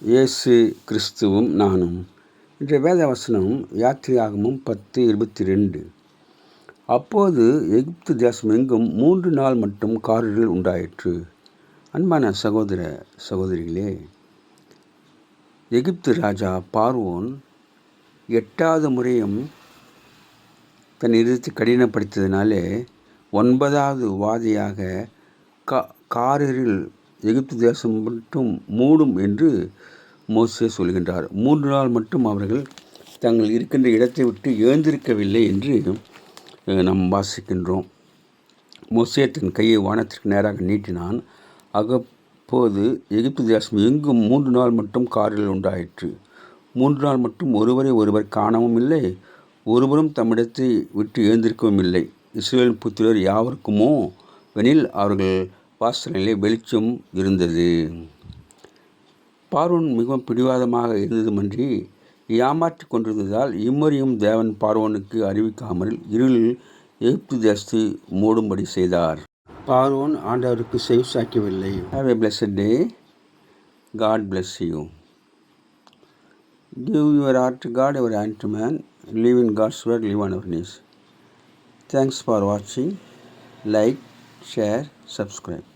இயேசு கிறிஸ்துவும் நானும். இன்றைய வேத வசனம் யாத்திராகமம் 10:22. அப்போது எகிப்து தேசம் எங்கும் 3 நாள் மட்டும் காரிருள் உண்டாயிற்று. அன்பான சகோதர சகோதரிகளே, எகிப்து ராஜா பார்வோன் 8வது முறையும் தன் இதயத்தை கடினப்படுத்தியதினாலே 9வது வாதையாக காரிருள் எகிப்து தேசம் மட்டும் மூடும் என்று மோசே சொல்கின்றார். 3 நாள் மட்டும் அவர்கள் தங்கள் இருக்கின்ற இடத்தை விட்டு எழுந்திருக்கவில்லை என்று நாம் வாசிக்கின்றோம். மோசே தன் கையை வானத்திற்கு நேராக நீட்டினான். அப்போது எகிப்து தேசம் எங்கும் 3 நாள் மட்டும் காரிருள் உண்டாயிற்று. 3 நாள் மட்டும் ஒருவர் காணவும் இல்லை, ஒருவரும் தம்மிடத்தை விட்டு எழுந்திருக்கவும் இல்லை. இஸ்ரவேல் புத்திரர் யாவருக்குமோ வெனில் அவர்கள் வாசலிலே வெளிச்சம் இருந்தது. பார்வோன் மிகவும் பிடிவாதமாக இருந்ததுமன்றி ஏமாற்றி கொண்டிருந்ததால் இம்முறையும் தேவன் பார்வோனுக்கு அறிவிக்காமல் இருளில் எகிப்து தேசத்தை மூடும்படி செய்தார். பார்வோன் ஆண்டவருக்கு செவிசாய்க்கவில்லை. Have a blessed day. God bless you. Give your heart to God, your hand to man. Live in God's word, live on our knees. Thanks for watching. Like, share, subscribe.